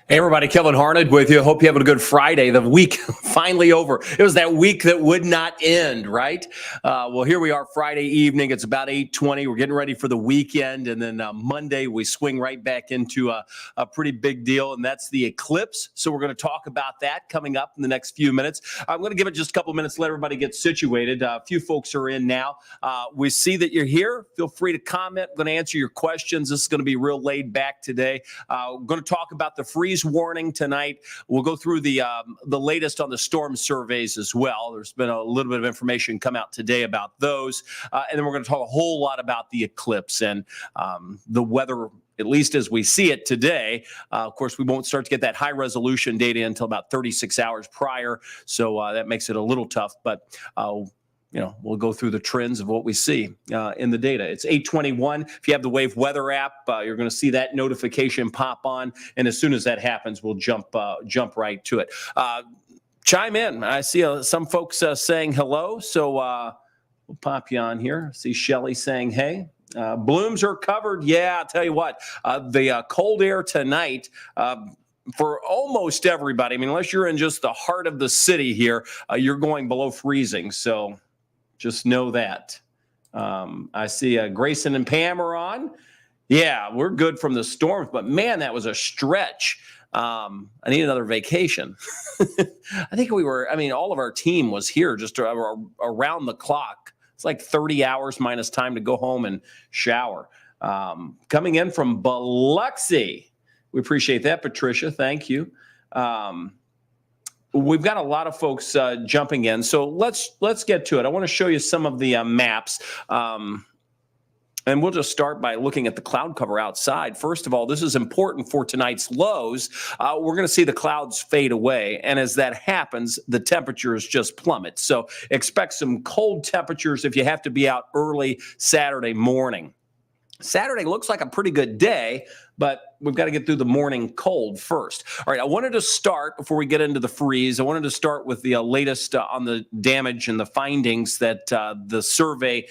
Hey everybody, Kevin Harned with you. Hope you're having a good Friday. The week finally over. It was that week that would not end, right? Well, here we are Friday evening. It's about 8:20. We're getting ready for the weekend. And then Monday, we swing right back into a pretty big deal, and that's the Eclipse. So we're going to talk about that coming up in the next few minutes. I'm going to give it just a couple minutes, let everybody get situated. A few folks are in now. We see that you're here. Feel free to comment. I'm going to answer your questions. This is going to be real laid back today. We're going to talk about the freeze warning tonight. We'll go through the latest on the storm surveys as well. There's been a little bit of information come out today about those. And then we're going to talk a whole lot about the eclipse and the weather, at least as we see it today. Of course, we won't start to get that high resolution data until about 36 hours prior. So that makes it a little tough, but we'll go through the trends of what we see in the data. It's 8:21. If you have the Wave Weather app, you're going to see that notification pop on, and as soon as that happens, we'll jump right to it. Chime in. I see some folks saying hello, so we'll pop you on here. I see Shelly saying hey. Blooms are covered. Yeah, I'll tell you what, the cold air tonight, for almost everybody, I mean, unless you're in just the heart of the city here, you're going below freezing. So just know that. I see Grayson and Pam are on. Yeah, we're good from the storms, but man, that was a stretch. I need another vacation. I think all of our team was here just around the clock. It's like 30 hours minus time to go home and shower. Coming in from Biloxi. We appreciate that, Patricia. Thank you. We've got a lot of folks jumping in, so let's get to it. I want to show you some of the maps, and we'll just start by looking at the cloud cover outside. First of all, this is important for tonight's lows. We're going to see the clouds fade away, and as that happens, the temperatures just plummet. So expect some cold temperatures if you have to be out early Saturday morning. Saturday looks like a pretty good day, but we've got to get through the morning cold first. All right, I wanted to start, before we get into the freeze, I wanted to start with the latest on the damage and the findings that the survey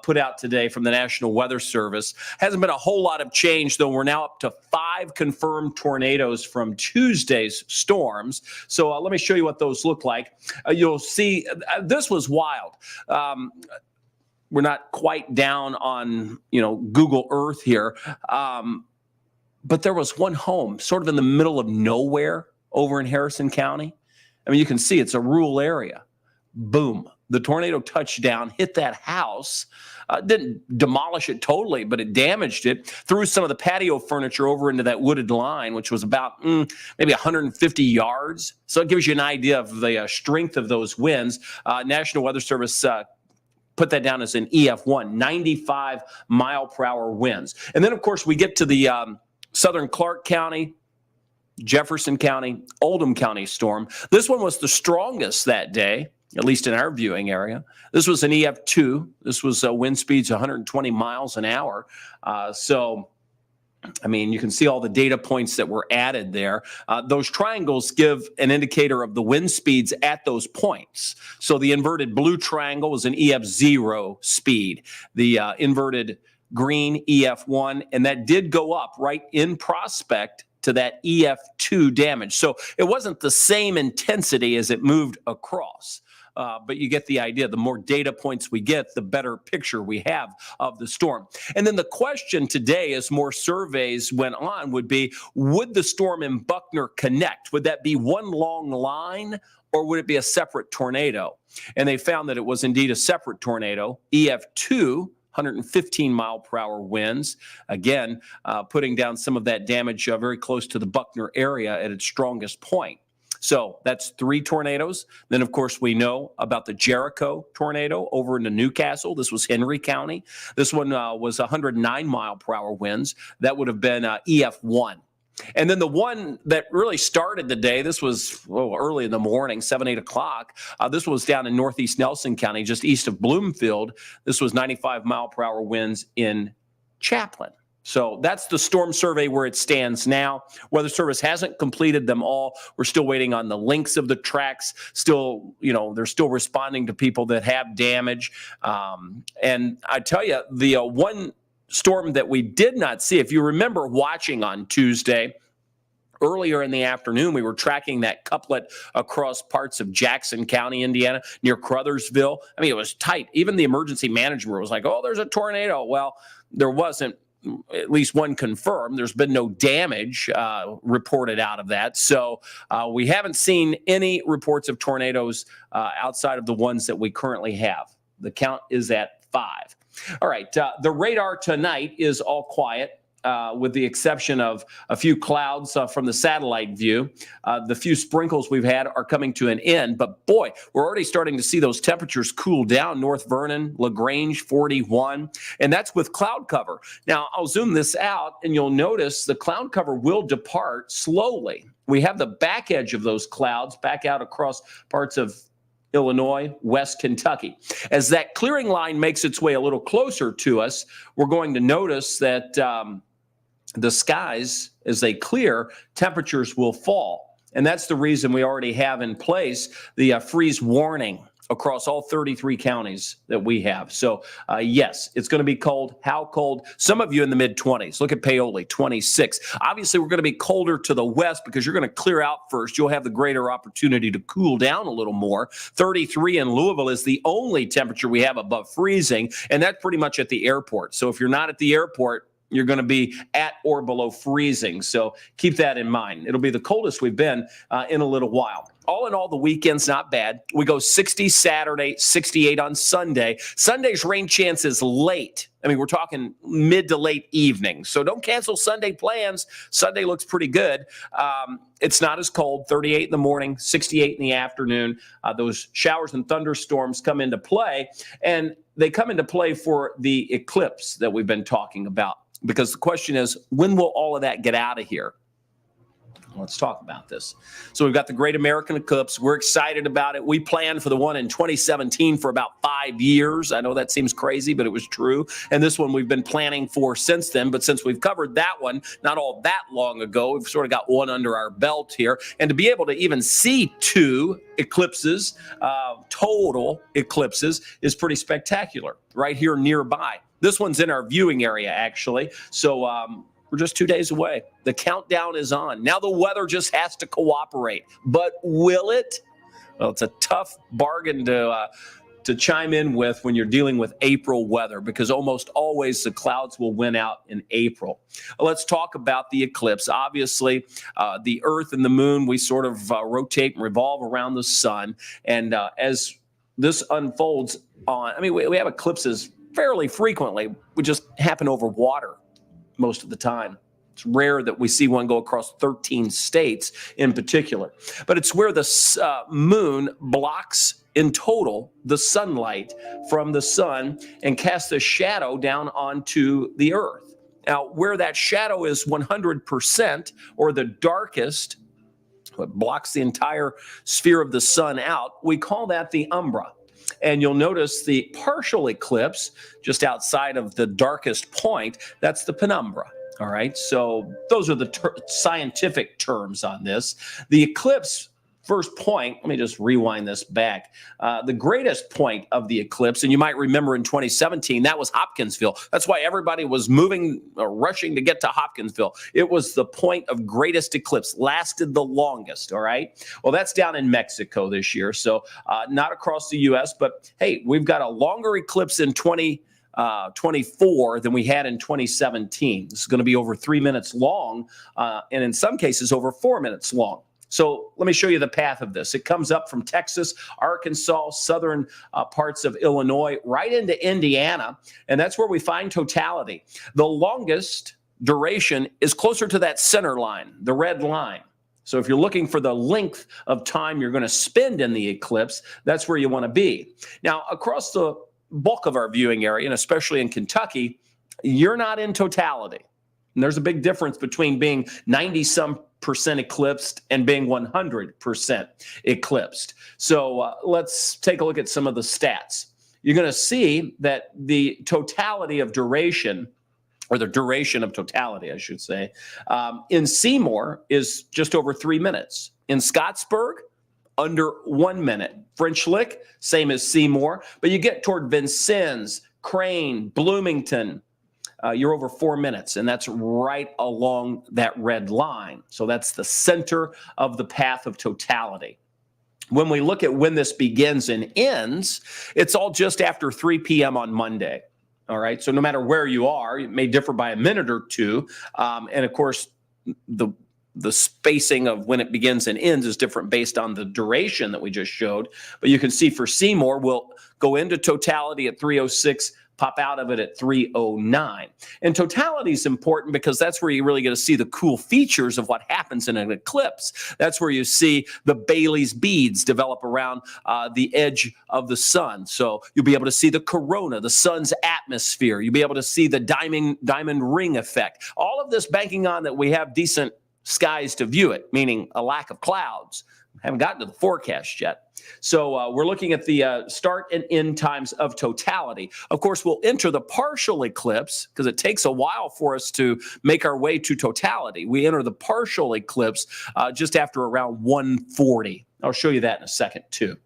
put out today from the National Weather Service. Hasn't been a whole lot of change, though. We're now up to 5 confirmed tornadoes from Tuesday's storms. So let me show you what those look like. You'll see, this was wild. We're not quite down on, Google Earth here. But there was one home sort of in the middle of nowhere over in Harrison County. I mean, you can see it's a rural area. Boom. The tornado touched down, hit that house, didn't demolish it totally, but it damaged it, threw some of the patio furniture over into that wooded line, which was about maybe 150 yards. So it gives you an idea of the strength of those winds. National Weather Service put that down as an EF1, 95 mile per hour winds. And then, of course, we get to the southern Clark County, Jefferson County, Oldham County storm. This one was the strongest that day, at least in our viewing area. This was an EF2. This was wind speeds 120 miles an hour. You can see all the data points that were added there. Those triangles give an indicator of the wind speeds at those points. So the inverted blue triangle was an EF0 speed. The inverted green, EF1, and that did go up right in prospect to that EF2 damage. So it wasn't the same intensity as it moved across. But you get the idea. The more data points we get, the better picture we have of the storm. And then the question today, as more surveys went on, would be, would the storm in Buckner connect? Would that be one long line, or would it be a separate tornado? And they found that it was indeed a separate tornado, EF2, 115 mile per hour winds, again, putting down some of that damage very close to the Buckner area at its strongest point. So that's 3 tornadoes. Then, of course, we know about the Jericho tornado over into Newcastle. This was Henry County. This one was 109 mile per hour winds. That would have been EF1. And then the one that really started the day, this was early in the morning, 7, 8 o'clock. This was down in northeast Nelson County, just east of Bloomfield. This was 95 mile per hour winds in Chaplin. So that's the storm survey where it stands now. Weather Service hasn't completed them all. We're still waiting on the links of the tracks. Still, they're still responding to people that have damage. And I tell you, the one storm that we did not see, if you remember watching on Tuesday, Earlier in the afternoon, we were tracking that couplet across parts of Jackson County, Indiana, near Crothersville. I mean, it was tight. Even the emergency management was like, oh, there's a tornado. Well, there wasn't at least one confirmed. There's been no damage reported out of that. So we haven't seen any reports of tornadoes outside of the ones that we currently have. The count is at 5. All right. The radar tonight is all quiet. With the exception of a few clouds from the satellite view. The few sprinkles we've had are coming to an end. But boy, we're already starting to see those temperatures cool down. North Vernon, LaGrange, 41. And that's with cloud cover. Now, I'll zoom this out, and you'll notice the cloud cover will depart slowly. We have the back edge of those clouds back out across parts of Illinois, West Kentucky. As that clearing line makes its way a little closer to us, we're going to notice that the skies, as they clear, temperatures will fall. And that's the reason we already have in place the freeze warning across all 33 counties that we have. So, yes, it's going to be cold. How cold? Some of you in the mid-20s. Look at Paoli, 26. Obviously, we're going to be colder to the west because you're going to clear out first. You'll have the greater opportunity to cool down a little more. 33 in Louisville is the only temperature we have above freezing, and that's pretty much at the airport. So if you're not at the airport, you're going to be at or below freezing. So keep that in mind. It'll be the coldest we've been in a little while. All in all, the weekend's not bad. We go 60 Saturday, 68 on Sunday. Sunday's rain chances late. I mean, we're talking mid to late evening. So don't cancel Sunday plans. Sunday looks pretty good. It's not as cold, 38 in the morning, 68 in the afternoon. Those showers and thunderstorms come into play, and they come into play for the eclipse that we've been talking about. Because the question is, when will all of that get out of here? Let's talk about this. So we've got the Great American Eclipse. We're excited about it. We planned for the one in 2017 for about 5 years. I know that seems crazy, but it was true. And this one we've been planning for since then. But since we've covered that one not all that long ago, we've sort of got one under our belt here. And to be able to even see 2 eclipses, total eclipses, is pretty spectacular right here nearby. This one's in our viewing area, actually. So we're just 2 days away. The countdown is on. Now the weather just has to cooperate. But will it? Well, it's a tough bargain to chime in with when you're dealing with April weather, because almost always the clouds will win out in April. Let's talk about the eclipse. Obviously, the Earth and the moon, we sort of rotate and revolve around the sun. And as this unfolds we have eclipses fairly frequently. We just happen over water most of the time. It's rare that we see one go across 13 states in particular. But it's where the moon blocks in total the sunlight from the sun and casts a shadow down onto the Earth. Now, where that shadow is 100% or the darkest, what blocks the entire sphere of the sun out, we call that the umbra. And you'll notice the partial eclipse just outside of the darkest point, that's the penumbra. All right, so those are the scientific terms on this. The eclipse first point, let me just rewind this back. The greatest point of the eclipse, and you might remember in 2017, that was Hopkinsville. That's why everybody was rushing to get to Hopkinsville. It was the point of greatest eclipse, lasted the longest, all right? Well, that's down in Mexico this year, so not across the U.S., but hey, we've got a longer eclipse in 2024 than we had in 2017. This is going to be over 3 minutes long, and in some cases over 4 minutes long. So let me show you the path of this. It comes up from Texas, Arkansas, southern parts of Illinois, right into Indiana, and that's where we find totality. The longest duration is closer to that center line, the red line. So if you're looking for the length of time you're going to spend in the eclipse, that's where you want to be. Now, across the bulk of our viewing area, and especially in Kentucky, you're not in totality. And there's a big difference between being 90-some% eclipsed and being 100% eclipsed. So let's take a look at some of the stats. You're going to see that the totality of duration, or the duration of totality, I should say, in Seymour is just over 3 minutes. In Scottsburg, under 1 minute. French Lick, same as Seymour, but you get toward Vincennes, Crane, Bloomington, you're over 4 minutes, and that's right along that red line. So that's the center of the path of totality. When we look at when this begins and ends, it's all just after 3 p.m. on Monday. All right. So no matter where you are, it may differ by a minute or two. And of course, the spacing of when it begins and ends is different based on the duration that we just showed. But you can see for Seymour, we'll go into totality at 3:06, pop out of it at 3:09. And totality is important because that's where you really get to see the cool features of what happens in an eclipse. That's where you see the Bailey's beads develop around the edge of the sun. So you'll be able to see the corona, the sun's atmosphere. You'll be able to see the diamond ring effect. All of this banking on that we have decent skies to view it, meaning a lack of clouds. Haven't gotten to the forecast yet. So we're looking at the start and end times of totality. Of course, we'll enter the partial eclipse because it takes a while for us to make our way to totality. We enter the partial eclipse just after around 1:40. I'll show you that in a second too.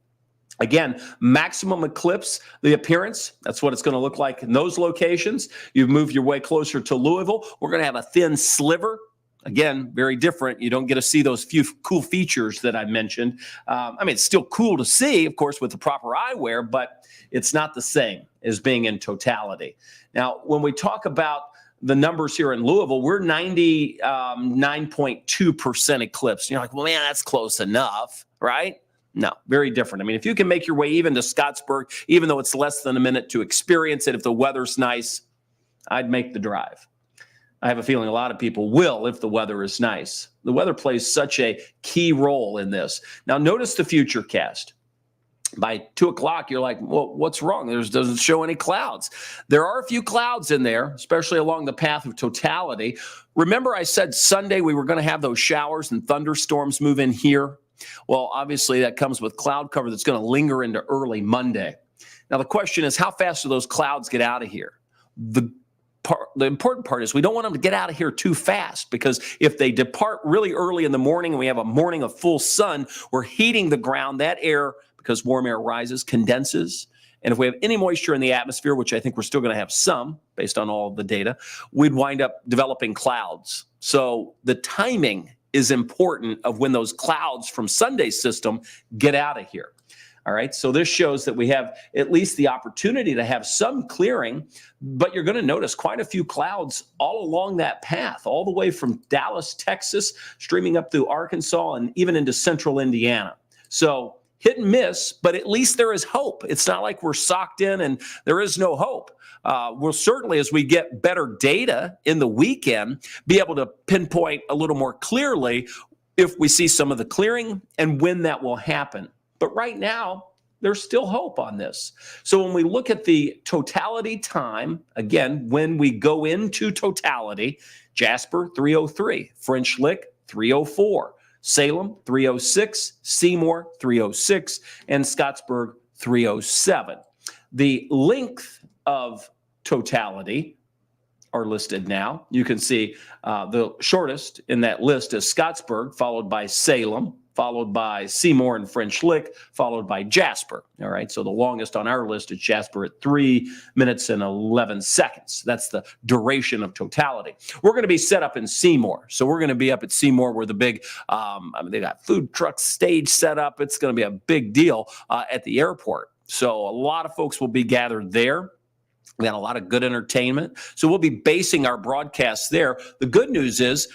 Again, maximum eclipse, the appearance, that's what it's going to look like in those locations. You move your way closer to Louisville. We're going to have a thin sliver. Again, very different. You don't get to see those few cool features that I mentioned. It's still cool to see, of course, with the proper eyewear, but it's not the same as being in totality. Now, when we talk about the numbers here in Louisville, we're 99.2% eclipse. You're like, well, man, that's close enough, right? No, very different. I mean, if you can make your way even to Scottsburg, even though it's less than a minute to experience it, if the weather's nice, I'd make the drive. I have a feeling a lot of people will if the weather is nice. The weather plays such a key role in this. Now, notice the future cast. By 2 o'clock, you're like, well, what's wrong? It doesn't show any clouds. There are a few clouds in there, especially along the path of totality. Remember I said Sunday we were going to have those showers and thunderstorms move in here? Well, obviously that comes with cloud cover that's going to linger into early Monday. Now, the question is, how fast do those clouds get out of here? The important part is we don't want them to get out of here too fast, because if they depart really early in the morning and we have a morning of full sun, we're heating the ground. That air, because warm air rises, condenses. And if we have any moisture in the atmosphere, which I think we're still going to have some based on all of the data, we'd wind up developing clouds. So the timing is important of when those clouds from Sunday's system get out of here. All right, so this shows that we have at least the opportunity to have some clearing, but you're going to notice quite a few clouds all along that path, all the way from Dallas, Texas, streaming up through Arkansas and even into central Indiana. So hit and miss, but at least there is hope. It's not like we're socked in and there is no hope. We'll certainly, as we get better data in the weekend, be able to pinpoint a little more clearly if we see some of the clearing and when that will happen. But right now, there's still hope on this. So when we look at the totality time, again, when we go into totality, Jasper 3:03, French Lick 3:04, Salem 3:06, Seymour 3:06, and Scottsburg 3:07. The length of totality are listed now. You can see the shortest in that list is Scottsburg, followed by Salem, followed by Seymour and French Lick, followed by Jasper. All right, so the longest on our list is Jasper at 3 minutes and 11 seconds. That's the duration of totality. We're going to be set up in Seymour. So we're going to be up at Seymour where the big, they got food truck stage set up. It's going to be a big deal at the airport. So a lot of folks will be gathered there. We got a lot of good entertainment. So we'll be basing our broadcasts there. The good news is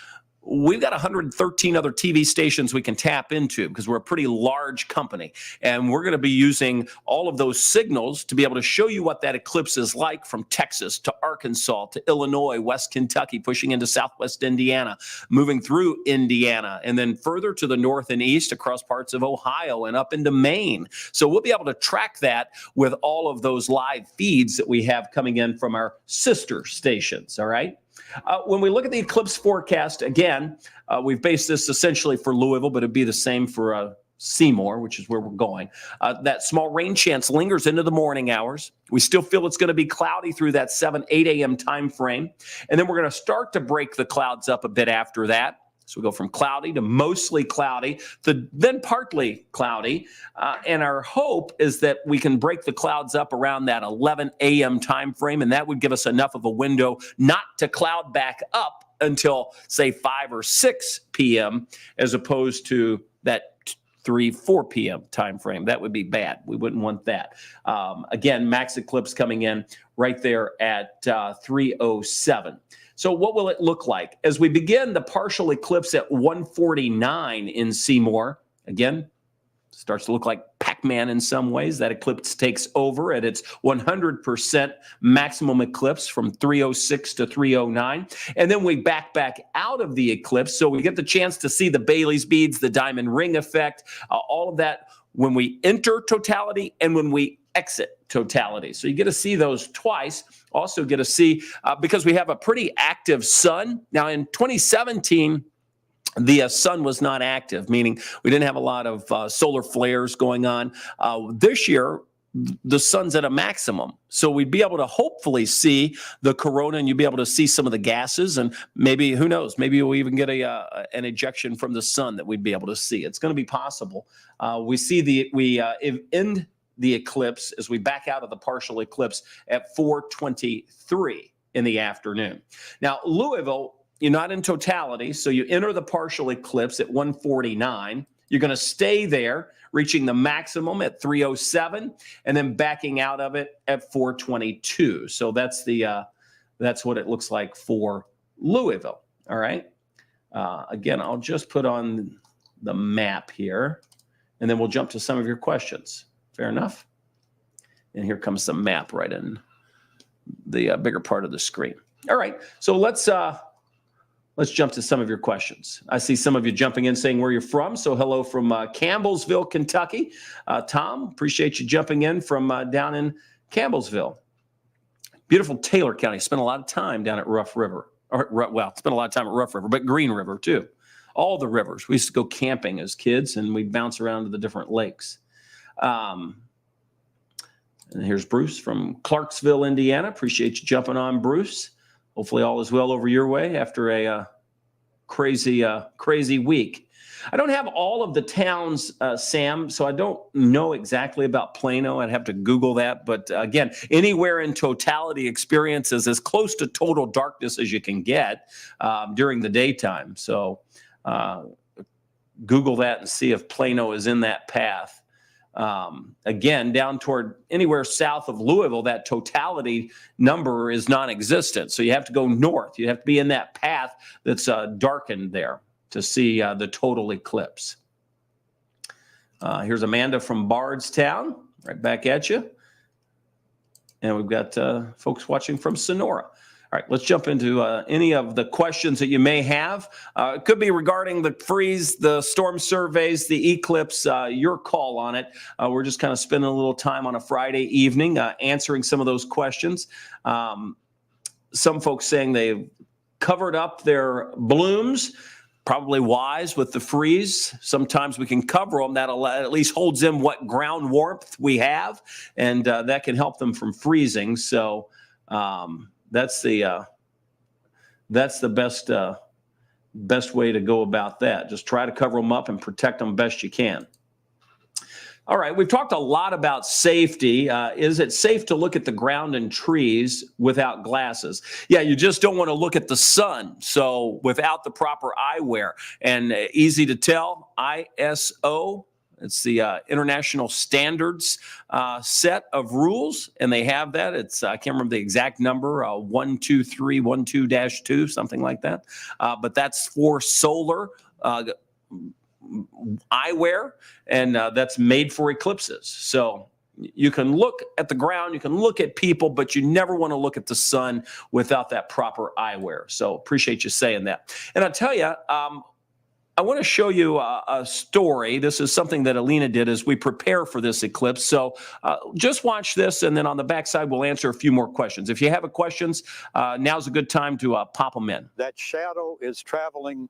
we've got 113 other TV stations we can tap into because we're a pretty large company. And we're going to be using all of those signals to be able to show you what that eclipse is like from Texas to Arkansas to Illinois, West Kentucky, pushing into Southwest Indiana, moving through Indiana, and then further to the north and east across parts of Ohio and up into Maine. So we'll be able to track that with all of those live feeds that we have coming in from our sister stations, all right? When we look at the eclipse forecast, again, we've based this essentially for Louisville, but it'd be the same for Seymour, which is where we're going. That small rain chance lingers into the morning hours. We still feel it's going to be cloudy through that 8 a.m. time frame. And then we're going to start to break the clouds up a bit after that. So we go from cloudy to mostly cloudy to then partly cloudy. And our hope is that we can break the clouds up around that 11 a.m. time frame, and that would give us enough of a window not to cloud back up until, say, 5 or 6 p.m., as opposed to that 4 p.m. time frame. That would be bad. We wouldn't want that. Again, max eclipse coming in right there at 3:07. So what will it look like? As we begin the partial eclipse at 1:49 in Seymour, again, starts to look like Pac-Man in some ways. That eclipse takes over at its 100% maximum eclipse from 3:06 to 3:09. And then we back out of the eclipse. So we get the chance to see the Bailey's beads, the diamond ring effect, all of that when we enter totality and when we exit totality. So you get to see those twice. Also get to see, because we have a pretty active sun. Now in 2017, the sun was not active, meaning we didn't have a lot of solar flares going on. This year, the sun's at a maximum. So we'd be able to hopefully see the corona, and you'd be able to see some of the gases, and maybe, who knows, maybe we'll even get an ejection from the sun that we'd be able to see. It's going to be possible. We end the eclipse as we back out of the partial eclipse at 4:23 in the afternoon. Now, Louisville, you're not in totality, so you enter the partial eclipse at 1:49. You're going to stay there, reaching the maximum at 3:07, and then backing out of it at 4:22. So that's what it looks like for Louisville. All right. Again, I'll just put on the map here, and then we'll jump to some of your questions. Fair enough. And here comes the map right in the bigger part of the screen. All right. So let's jump to some of your questions. I see some of you jumping in saying where you're from. So hello from Campbellsville, Kentucky. Tom, appreciate you jumping in from down in Campbellsville. Beautiful Taylor County. Spent a lot of time down at Rough River. Spent a lot of time at Rough River, but Green River too. All the rivers. We used to go camping as kids, and we'd bounce around to the different lakes. And here's Bruce from Clarksville, Indiana. Appreciate you jumping on, Bruce. Hopefully all is well over your way after a crazy week. I don't have all of the towns, Sam, so I don't know exactly about Plano. I'd have to Google that. But again, anywhere in totality experiences as close to total darkness as you can get during the daytime. So Google that and see if Plano is in that path. Again, down toward anywhere south of Louisville, that totality number is non-existent. So you have to go north. You have to be in that path that's darkened there to see the total eclipse. Here's Amanda from Bardstown, right back at you. And we've got folks watching from Sonora. All right, let's jump into any of the questions that you may have. It could be regarding the freeze, the storm surveys, the eclipse, your call on it. We're just kind of spending a little time on a Friday evening answering some of those questions. Some folks saying they've covered up their blooms. Probably wise with the freeze. Sometimes we can cover them. That at least holds in what ground warmth we have, and that can help them from freezing. So that's the best way to go about that. Just try to cover them up and protect them best you can. All right, we've talked a lot about safety. Is it safe to look at the ground and trees without glasses? Yeah, you just don't want to look at the sun. So without the proper eyewear, and easy to tell, ISO, it's the International Standards set of rules, and they have that. It's I can't remember the exact number, 12312-2, something like that. But that's for solar eyewear, and that's made for eclipses. So you can look at the ground, you can look at people, but you never want to look at the sun without that proper eyewear. So appreciate you saying that. And I'll tell you, I want to show you a story. This is something that Alina did as we prepare for this eclipse. So just watch this, and then on the backside, we'll answer a few more questions. If you have questions, now's a good time to pop them in. That shadow is traveling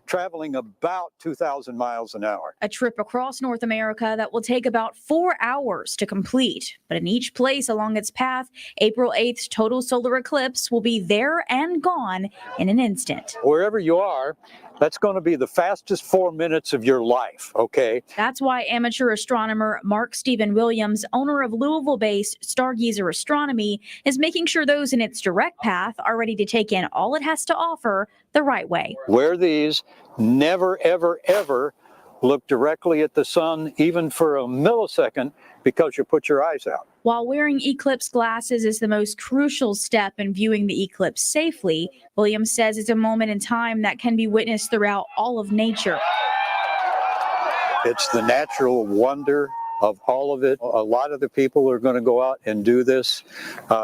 traveling about 2,000 miles an hour. A trip across North America that will take about 4 hours to complete. But in each place along its path, April 8th's total solar eclipse will be there and gone in an instant. Wherever you are, that's going to be the fastest 4 minutes of your life, okay? That's why amateur astronomer Mark Stephen Williams, owner of Louisville-based Stargazer Astronomy, is making sure those in its direct path are ready to take in all it has to offer the right way. Wear these, never, ever, ever look directly at the sun, even for a millisecond, because you put your eyes out. While wearing Eclipse glasses is the most crucial step in viewing the eclipse safely, Williams says it's a moment in time that can be witnessed throughout all of nature. It's the natural wonder of all of it. A lot of the people are going to go out and do this.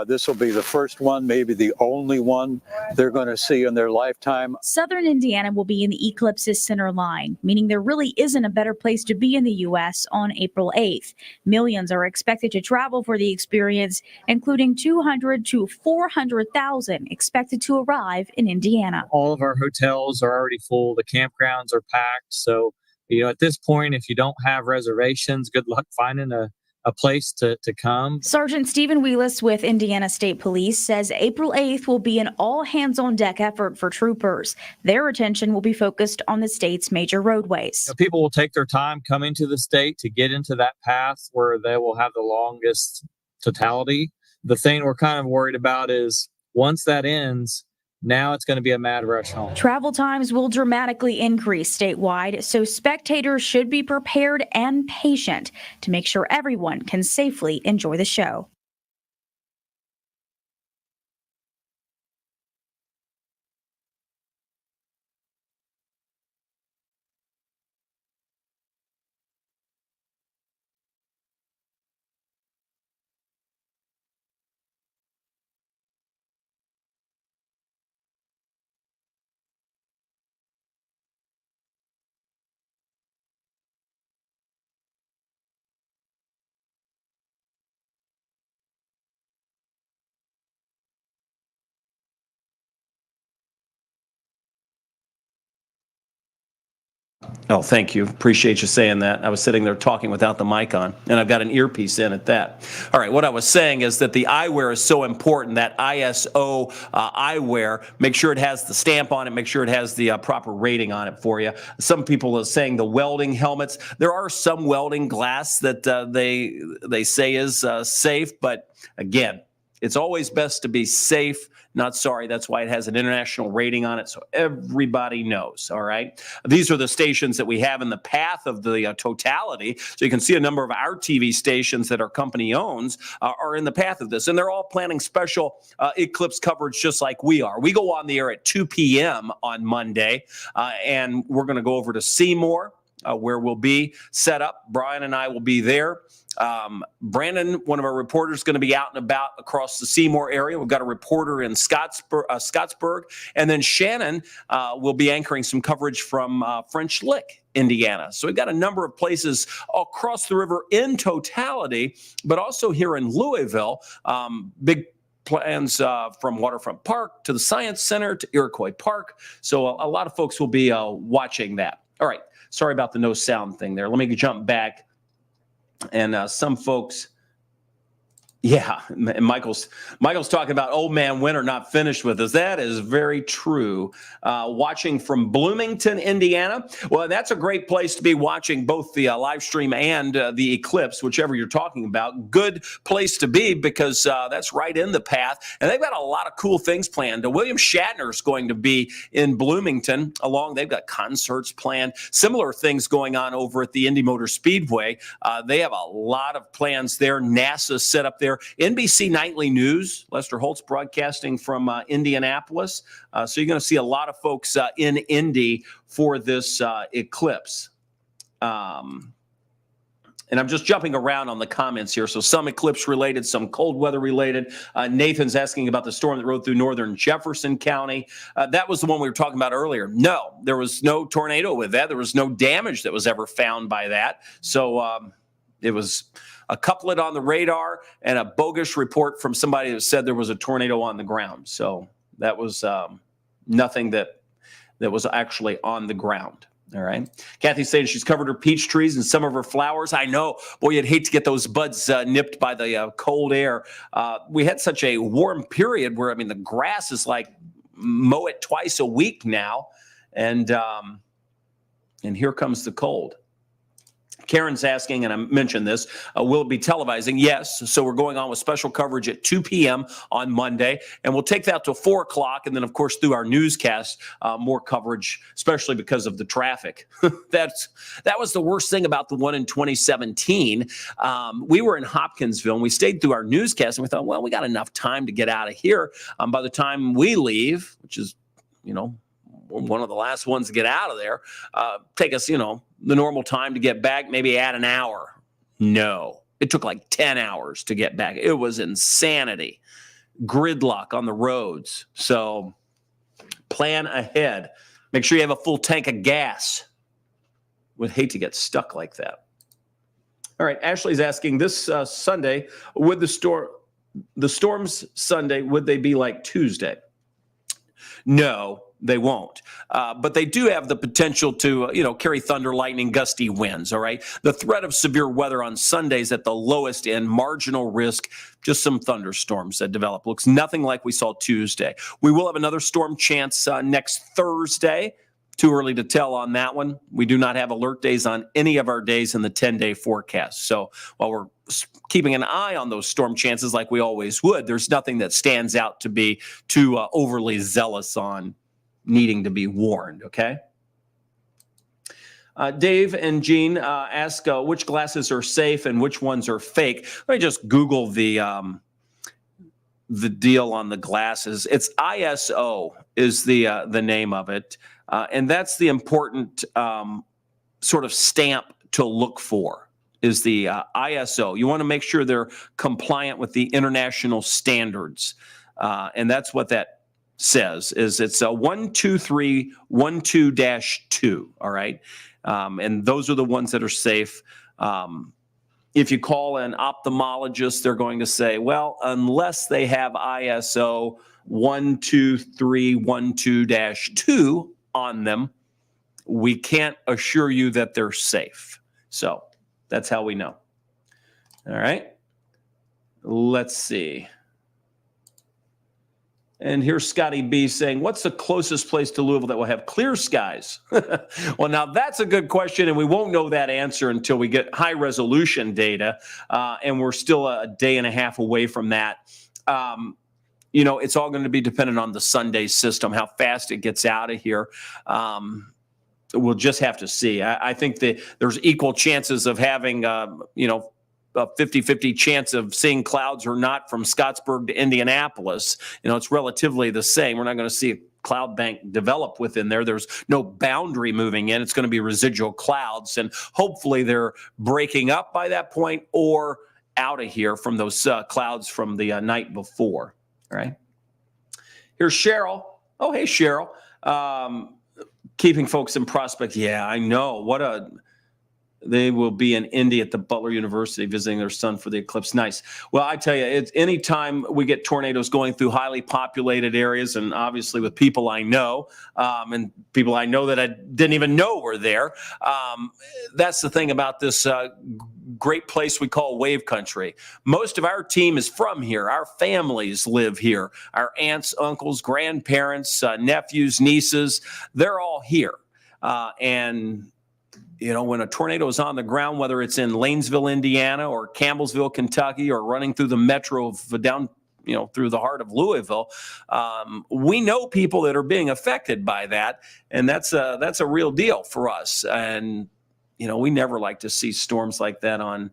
This will be the first one, maybe the only one they're going to see in their lifetime. Southern Indiana will be in the eclipse's center line, meaning there really isn't a better place to be in the U.S. on April 8th. Millions are expected to travel for the experience, including 200 to 400,000 expected to arrive in Indiana. All of our hotels are already full. The campgrounds are packed. So, at this point, if you don't have reservations, good luck finding a place to come. Sergeant Stephen Wheelis with Indiana State Police says April 8th will be an all-hands-on-deck effort for troopers. Their attention will be focused on the state's major roadways. People will take their time coming to the state to get into that path where they will have the longest totality. The thing we're kind of worried about is once that ends, now it's going to be a mad rush home. Travel times will dramatically increase statewide, so spectators should be prepared and patient to make sure everyone can safely enjoy the show. Oh, thank you. Appreciate you saying that. I was sitting there talking without the mic on, and I've got an earpiece in at that. All right, what I was saying is that the eyewear is so important, that ISO eyewear. Make sure it has the stamp on it. Make sure it has the proper rating on it for you. Some people are saying the welding helmets. There are some welding glass that they say is safe, but again, it's always best to be safe, not sorry. That's why it has an international rating on it, so everybody knows, all right? These are the stations that we have in the path of the totality. So you can see a number of our TV stations that our company owns are in the path of this, and they're all planning special eclipse coverage just like we are. We go on the air at 2 p.m. on Monday, and we're going to go over to Seymour, where we'll be set up. Brian and I will be there. Brandon, one of our reporters, is going to be out and about across the Seymour area. We've got a reporter in Scottsburg, and then Shannon will be anchoring some coverage from French Lick, Indiana. So we've got a number of places across the river in totality, but also here in Louisville. Big plans from Waterfront Park to the Science Center to Iroquois Park. So a lot of folks will be watching that. All right. Sorry about the no sound thing there. Let me jump back. And some folks, yeah, and Michael's talking about old man winter not finished with us. That is very true. Watching from Bloomington, Indiana. Well, that's a great place to be watching both the live stream and the eclipse, whichever you're talking about. Good place to be because that's right in the path. And they've got a lot of cool things planned. William Shatner is going to be in Bloomington they've got concerts planned. Similar things going on over at the Indy Motor Speedway. They have a lot of plans there. NASA set up there. NBC Nightly News, Lester Holtz broadcasting from Indianapolis. So you're going to see a lot of folks in Indy for this eclipse. And I'm just jumping around on the comments here. So some eclipse related, some cold weather related. Nathan's asking about the storm that rode through northern Jefferson County. That was the one we were talking about earlier. No, there was no tornado with that. There was no damage that was ever found by that. So it was a couplet on the radar and a bogus report from somebody that said there was a tornado on the ground. So that was nothing that that was actually on the ground. All right. Kathy's saying she's covered her peach trees and some of her flowers. I know. Boy, you'd hate to get those buds nipped by the cold air. We had such a warm period where, I mean, the grass is like mow it twice a week now. And here comes the cold. Karen's asking, and I mentioned this, will it be televising? Yes. So we're going on with special coverage at 2 p.m. on Monday, and we'll take that to 4 o'clock. And then, of course, through our newscast, more coverage, especially because of the traffic. That was the worst thing about the one in 2017. We were in Hopkinsville, and we stayed through our newscast, and we thought, well, we got enough time to get out of here. By the time we leave, which is, one of the last ones to get out of there, take us, the normal time to get back, maybe add an hour. No, it took like 10 hours to get back. It was insanity. Gridlock on the roads. So plan ahead. Make sure you have a full tank of gas. Would hate to get stuck like that. All right, Ashley's asking, this Sunday, would the storms Sunday, would they be like Tuesday? No, they won't. But they do have the potential to, carry thunder, lightning, gusty winds, all right? The threat of severe weather on Sundays at the lowest end, marginal risk, just some thunderstorms that develop. Looks nothing like we saw Tuesday. We will have another storm chance next Thursday. Too early to tell on that one. We do not have alert days on any of our days in the 10-day forecast. So while we're keeping an eye on those storm chances like we always would, there's nothing that stands out to be too overly zealous on needing to be warned, okay? Dave and Jean ask which glasses are safe and which ones are fake. Let me just Google the deal on the glasses. It's ISO is the name of it. And that's the important sort of stamp to look for is the ISO. You want to make sure they're compliant with the international standards. And that's what that says is it's a 12312-2. All right. And those are the ones that are safe. If you call an ophthalmologist, they're going to say, well, unless they have ISO 12312-2 on them, we can't assure you that they're safe. So that's how we know. All right. Let's see. And here's Scotty B saying, what's the closest place to Louisville that will have clear skies? Well, now that's a good question, and we won't know that answer until we get high resolution data, and we're still a day and a half away from that. It's all going to be dependent on the Sunday system, how fast it gets out of here. We'll just have to see. I think that there's equal chances of having, a 50-50 chance of seeing clouds or not from Scottsburg to Indianapolis. It's relatively the same. We're not going to see a cloud bank develop within there. There's no boundary moving in. It's going to be residual clouds, and hopefully they're breaking up by that point or out of here from those clouds from the night before. All right. Here's Cheryl. Oh, hey, Cheryl. Keeping folks in Prospect. Yeah, I know. They will be in Indy at the Butler University visiting their son for the eclipse. Nice. Well, I tell you, it's anytime we get tornadoes going through highly populated areas, and obviously with people I know, and people I know that I didn't even know were there. That's the thing about this great place we call Wave Country. Most of our team is from here. Our families live here. Our aunts, uncles, grandparents, nephews, nieces, they're all here. And when a tornado is on the ground, whether it's in Lanesville, Indiana, or Campbellsville, Kentucky, or running through the metro down, through the heart of Louisville, we know people that are being affected by that, and that's a real deal for us. And we never like to see storms like that on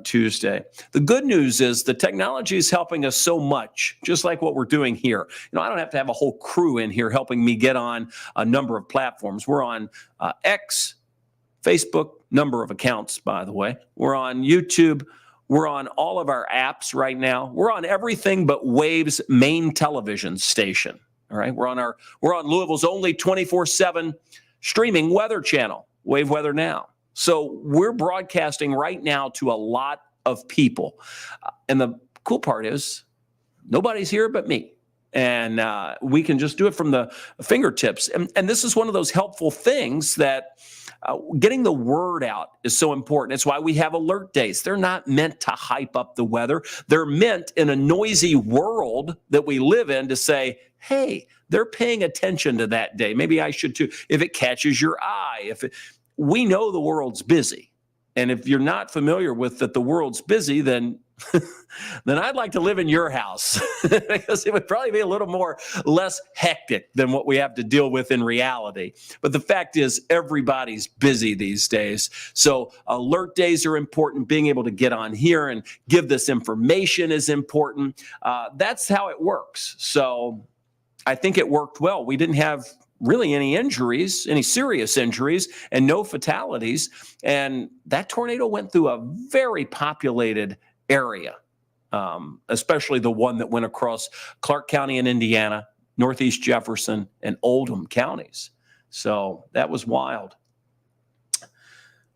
Tuesday. The good news is the technology is helping us so much, just like what we're doing here. I don't have to have a whole crew in here helping me get on a number of platforms. We're on X, Facebook, number of accounts, by the way. We're on YouTube. We're on all of our apps right now. We're on everything but Wave's main television station. All right. We're on Louisville's only 24/7 streaming weather channel, Wave Weather Now. So we're broadcasting right now to a lot of people. And the cool part is nobody's here but me. And we can just do it from the fingertips. And this is one of those helpful things that getting the word out is so important. It's why we have alert days. They're not meant to hype up the weather. They're meant in a noisy world that we live in to say, hey, they're paying attention to that day. Maybe I should too. If it catches your eye, we know the world's busy. And if you're not familiar with that the world's busy, then I'd like to live in your house because it would probably be a little more less hectic than what we have to deal with in reality. But the fact is, everybody's busy these days. So alert days are important. Being able to get on here and give this information is important. That's how it works. So I think it worked well. We didn't have really any injuries, any serious injuries, and no fatalities. And that tornado went through a very populated area, especially the one that went across Clark County in Indiana, Northeast Jefferson, and Oldham counties. So that was wild.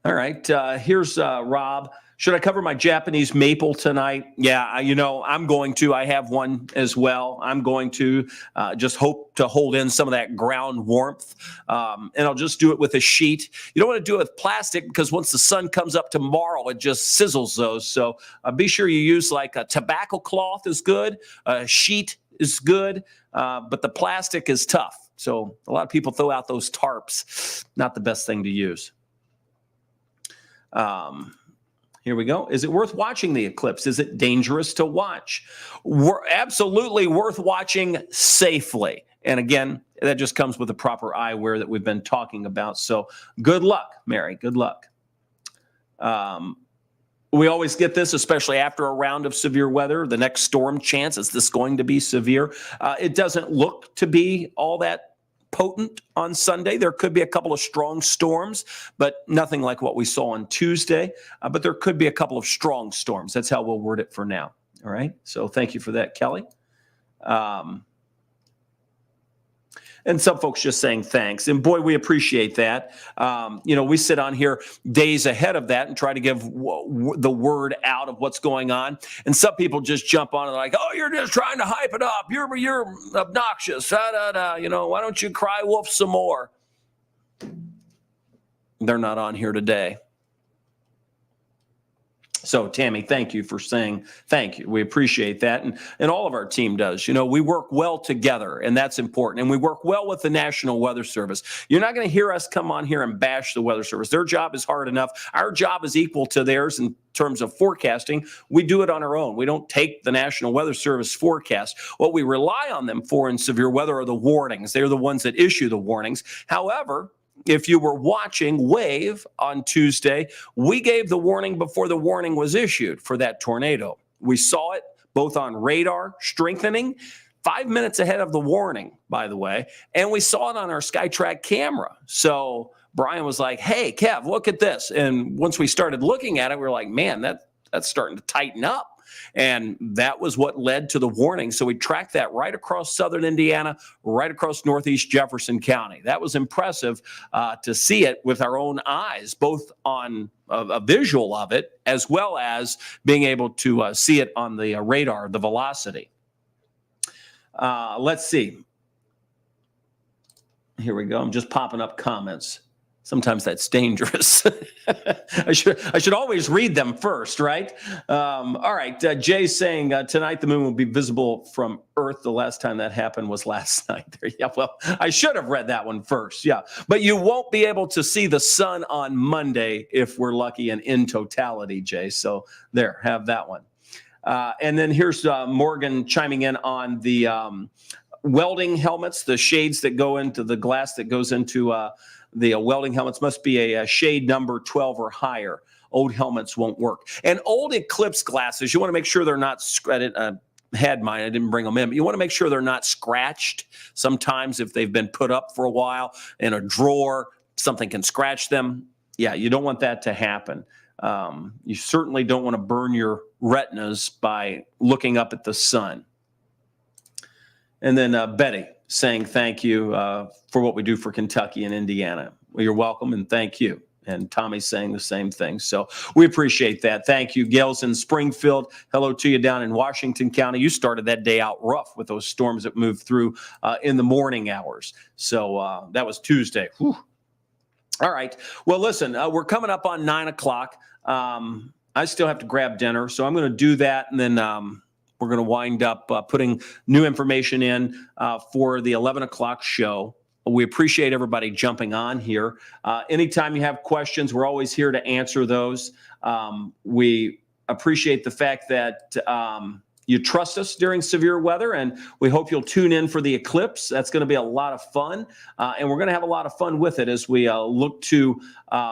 All right, here's Rob. Should I cover my Japanese maple tonight? Yeah, I'm going to. I have one as well. I'm going to just hope to hold in some of that ground warmth. And I'll just do it with a sheet. You don't want to do it with plastic because once the sun comes up tomorrow, it just sizzles those. So be sure you use like a tobacco cloth is good. A sheet is good. But the plastic is tough. So a lot of people throw out those tarps. Not the best thing to use. Here we go. Is it worth watching the eclipse? Is it dangerous to watch? We're absolutely worth watching safely. And again, that just comes with the proper eyewear that we've been talking about. So good luck, Mary. Good luck. We always get this, especially after a round of severe weather. The next storm chance, is this going to be severe? It doesn't look to be all that potent on Sunday. There could be a couple of strong storms, but nothing like what we saw on Tuesday. But there could be a couple of strong storms. That's how we'll word it for now. All right. So thank you for that, Kelly. And some folks just saying thanks. And boy, we appreciate that. We sit on here days ahead of that and try to give the word out of what's going on. And some people just jump on and like, oh, you're just trying to hype it up. You're obnoxious. Why don't you cry wolf some more? They're not on here today. So, Tammy, thank you for saying thank you. We appreciate that. And all of our team does. We work well together, and that's important. And we work well with the National Weather Service. You're not going to hear us come on here and bash the Weather Service. Their job is hard enough. Our job is equal to theirs in terms of forecasting. We do it on our own. We don't take the National Weather Service forecast. What we rely on them for in severe weather are the warnings. They're the ones that issue the warnings. However, if you were watching WAVE on Tuesday, we gave the warning before the warning was issued for that tornado. We saw it both on radar strengthening 5 minutes ahead of the warning, by the way, and we saw it on our SkyTrack camera. So Brian was like, hey, Kev, look at this. And once we started looking at it, we were like, man, that's starting to tighten up. And that was what led to the warning. So we tracked that right across southern Indiana, right across Northeast Jefferson County. That was impressive to see it with our own eyes, both on a visual of it, as well as being able to see it on the radar, the velocity. Let's see. Here we go. I'm just popping up comments. Sometimes that's dangerous. I should always read them first, right? All right. Jay's saying tonight the moon will be visible from Earth. The last time that happened was last night. Yeah, well, I should have read that one first. Yeah, but you won't be able to see the sun on Monday if we're lucky and in totality, Jay. So there, have that one. And then here's Morgan chiming in on the welding helmets, the shades that go into the glass that goes into the welding helmets must be a shade number 12 or higher. Old helmets won't work. And old Eclipse glasses, you want to make sure they're not had mine. I didn't bring them in, but you want to make sure they're not scratched. Sometimes if they've been put up for a while in a drawer, something can scratch them. Yeah, you don't want that to happen. You certainly don't want to burn your retinas by looking up at the sun. And then Betty saying thank you for what we do for Kentucky and Indiana. Well, you're welcome and thank you. And Tommy's saying the same thing. So we appreciate that. Thank you. Gail's in Springfield. Hello to you down in Washington County. You started that day out rough with those storms that moved through in the morning hours. So that was Tuesday. Whew. All right. Well, listen, we're coming up on 9 o'clock. I still have to grab dinner, so I'm going to do that. And then we're going to wind up putting new information in for the 11 o'clock show. We appreciate everybody jumping on here. Anytime you have questions, we're always here to answer those. We appreciate the fact that you trust us during severe weather, and we hope you'll tune in for the Eclipse. That's going to be a lot of fun, and we're going to have a lot of fun with it as we look to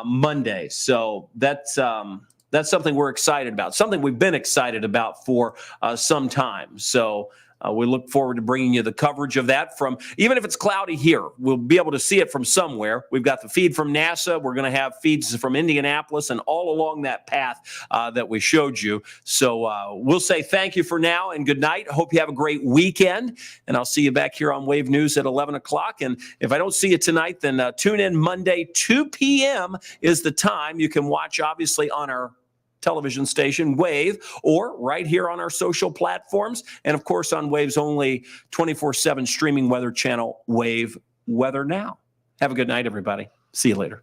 Monday. So that's something we're excited about, something we've been excited about for some time. So we look forward to bringing you the coverage of that from, even if it's cloudy here, we'll be able to see it from somewhere. We've got the feed from NASA. We're going to have feeds from Indianapolis and all along that path that we showed you. So we'll say thank you for now and good night. Hope you have a great weekend. And I'll see you back here on Wave News at 11 o'clock. And if I don't see you tonight, then tune in Monday, 2 p.m. is the time. You can watch, obviously, on our television station, Wave, or right here on our social platforms, and of course on Wave's only 24/7 streaming weather channel, Wave Weather Now. Have a good night, everybody. See you later.